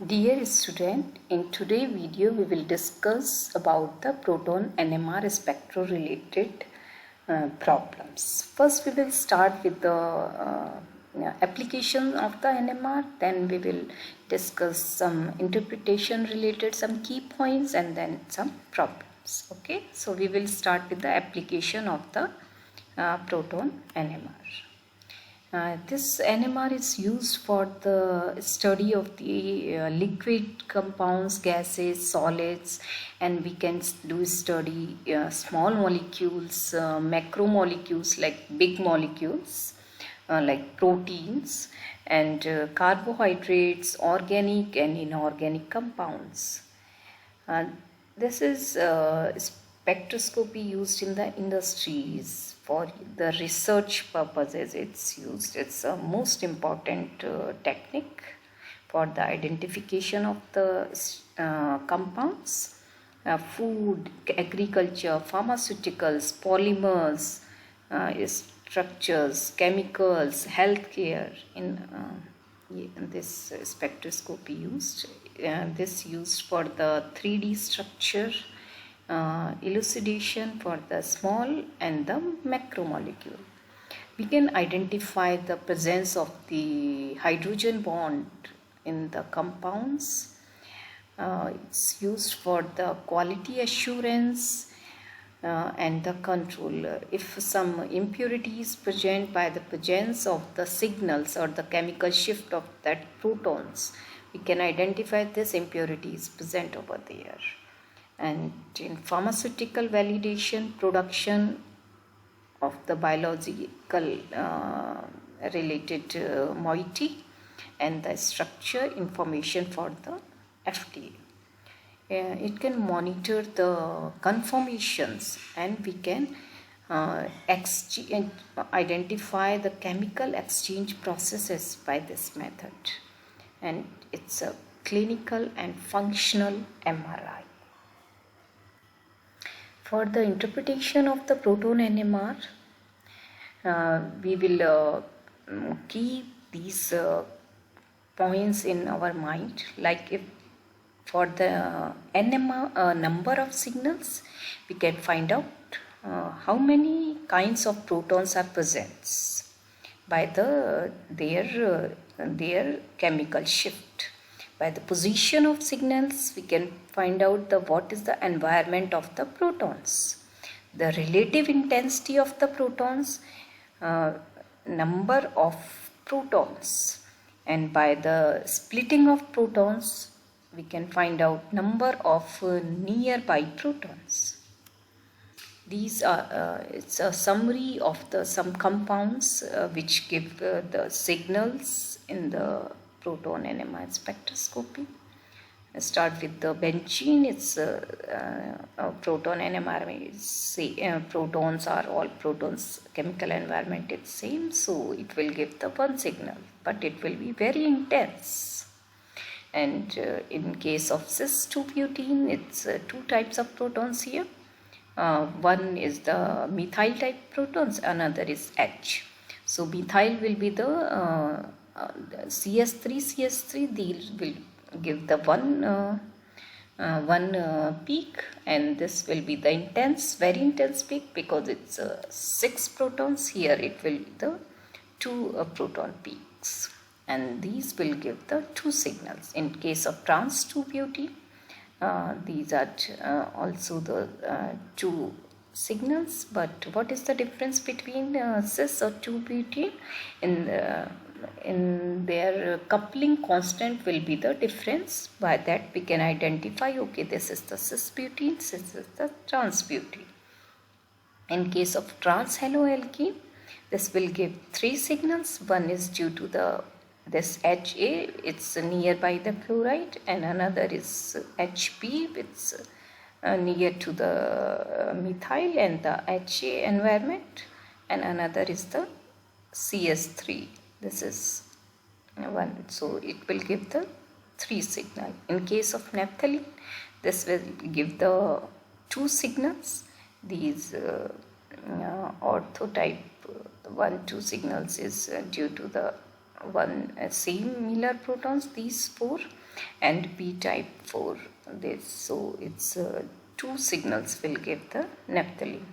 Dear student, in today's video we will discuss about the proton NMR spectro-related problems. First we will start with the application of the NMR, then we will discuss some interpretation related, some key points, and then some problems. Okay, so we will start with the application of the proton NMR. This NMR is used for the study of the liquid compounds, gases, solids, and we can do study small molecules, macromolecules like big molecules like proteins, and carbohydrates, organic and inorganic compounds. This is spectroscopy used in the industries for the research purposes. It's used. It's a most important technique for the identification of the compounds, food, agriculture, pharmaceuticals, polymers, structures, chemicals, healthcare. In this spectroscopy used. This used for the 3D structure elucidation for the small and the macromolecule. We can identify the presence of the hydrogen bond in the compounds. It's used for the quality assurance and the control. If some impurity is present by the presence of the signals or the chemical shift of that protons, we can identify this impurity is present over there. And in pharmaceutical validation, production of the biological related moiety, and the structure information for the FDA. It can monitor the conformations, and we can identify the chemical exchange processes by this method. And it's a clinical and functional MRI. For the interpretation of the proton NMR, we will keep these points in our mind. Like if for the NMR number of signals, we can find out how many kinds of protons are present by their chemical shift. By the position of signals, we can find out what is the environment of the protons, the relative intensity of the protons, number of protons, and by the splitting of protons, we can find out number of nearby protons. These are it's a summary of some compounds which give the signals in the proton NMR spectroscopy. I start with the benzene. It's proton NMR. Protons are all protons. Chemical environment is same, so it will give the one signal, but it will be very intense. And in case of cis-2-butene, it's two types of protons here. One is the methyl type protons, another is H. So methyl will be the CS3, these will give the one peak, and this will be the very intense peak because it's 6 protons. Here it will be the 2 proton peaks, and these will give the 2 signals. In case of trans-2-butene, these are also the 2 signals. But what is the difference between cis or 2-butene? In their coupling constant will be the difference. By that we can identify, okay, this is the cis-butene, this is the trans-butene. In case of trans-haloalkene, this will give 3 signals. One is due to this HA, it's nearby the chloride, and another is HP, it's near to the methyl and the HA environment, and another is the CS3. This is one, so it will give the 3 signal. In case of naphthalene, this will give the 2 signals. These orthotype 1-2 signals is due to the one same Miller protons, these 4, and p type 4 this. So it's 2 signals will give the naphthalene.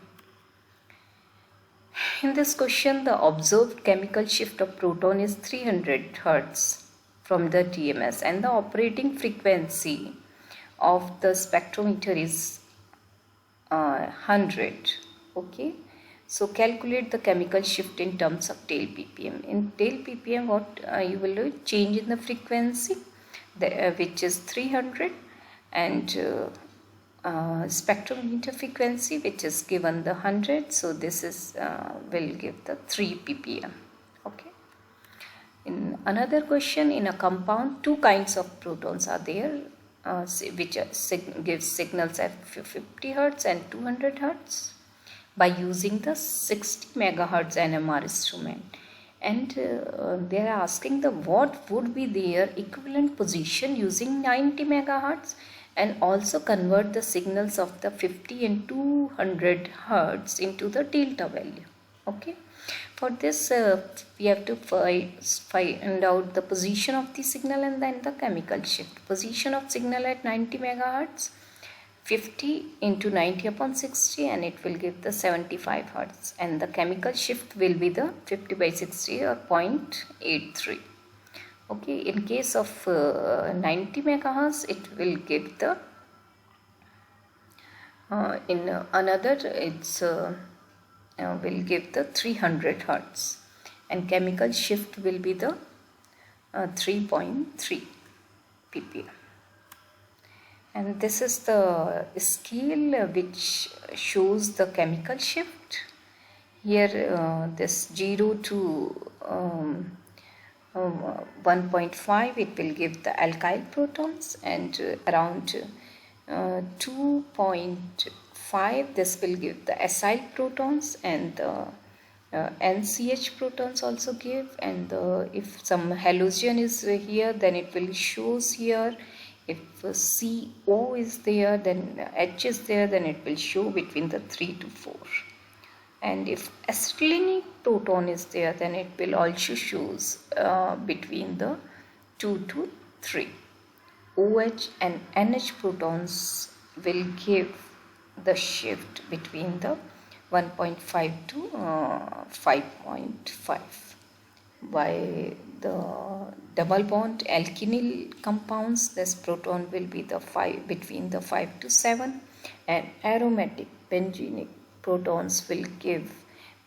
In this question, the observed chemical shift of proton is 300 Hz from the TMS, and the operating frequency of the spectrometer is 100. Okay, so calculate the chemical shift in terms of tail ppm. In tail ppm, what you will do, change in the frequency, which is 300, and spectrometer frequency, which is given the 100. So this is will give the 3 ppm. Okay. In another question, in a compound, 2 kinds of protons are there, which gives signals at 50 Hz and 200 Hz by using the 60 megahertz NMR instrument. And they are asking the what would be their equivalent position using 90 megahertz, and also convert the signals of the 50 and 200 Hz into the delta value. Okay. For this, we have to find out the position of the signal and then the chemical shift. Position of signal at 90 megahertz, 50 into 90 upon 60, and it will give the 75 Hz. And the chemical shift will be the 50 by 60 or 0.83. Okay, in case of 90 megahertz, it will give the in another it's will give the 300 Hz, and chemical shift will be the 3.3 ppm. And this is the scale which shows the chemical shift. Here this 0 to 1.5, it will give the alkyl protons, and around 2.5, this will give the acyl protons, and the NCH protons also give. And if some halogen is here, then it will shows here. If CO is there, then H is there, then it will show between the 3 to 4. And if acetylenic proton is there, then it will also shows between the 2 to 3. OH and NH protons will give the shift between the 1.5 to 5.5. By the double bond alkenyl compounds, this proton will be the 5 between the 5 to 7, and aromatic benzenic protons will give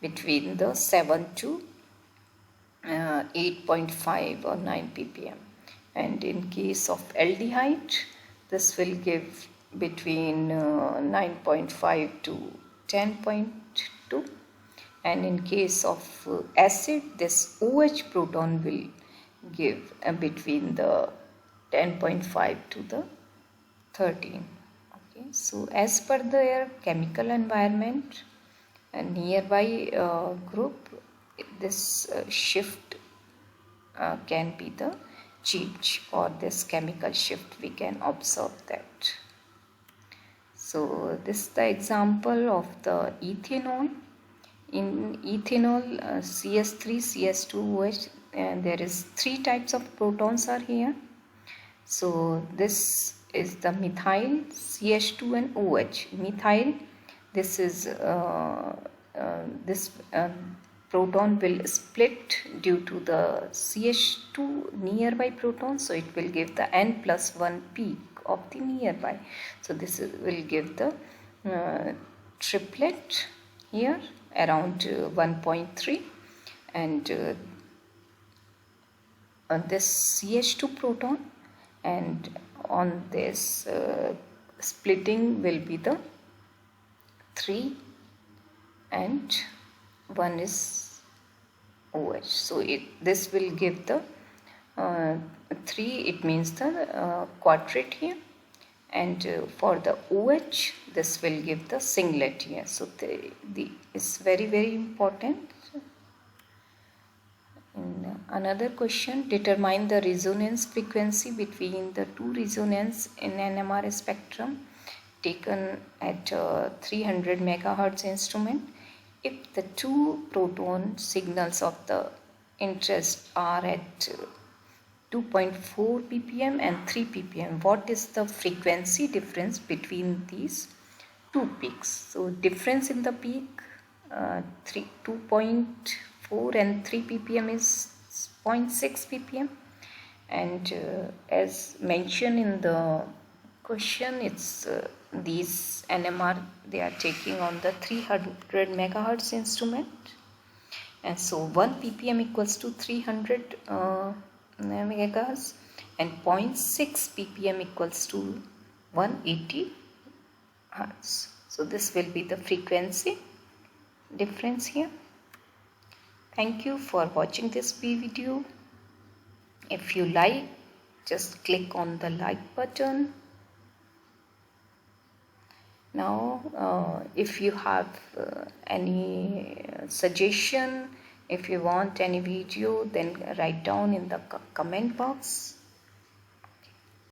between the 7 to 8.5 or 9 ppm. And in case of aldehyde, this will give between 9.5 to 10.2. And in case of acid, this OH proton will give between the 10.5 to the 13. Okay, so as per their chemical environment and nearby group, this shift can be the change, or this chemical shift we can observe that. So this is the example of the ethanol. In ethanol, CS3, CS2OH, and there is 3 types of protons are here. So this is the methyl, CH2 and OH. Methyl, this is this proton will split due to the CH2 nearby proton, so it will give the N+1 peak of the nearby. So this will give the triplet here around 1.3, and this CH2 proton, and on this splitting will be the 3 and 1 is OH. So this will give the 3, it means the quadrat here, and for the OH, this will give the singlet here. So is very important. In another question, determine the resonance frequency between the 2 resonance in NMR spectrum taken at 300 megahertz instrument. If the 2 proton signals of the interest are at 2.4 ppm and 3 ppm. What is the frequency difference between these two peaks? So difference in the peak 2.4 and 3 ppm is 0.6 ppm, and as mentioned in the question, it's these NMR they are taking on the 300 megahertz instrument, and so 1 ppm equals to 300 megahertz and 0.6 ppm equals to 180 hertz. So this will be the frequency difference here. Thank you for watching this video. If you like, just click on the like button. Now if you have any suggestion, if you want any video, then write down in the comment box.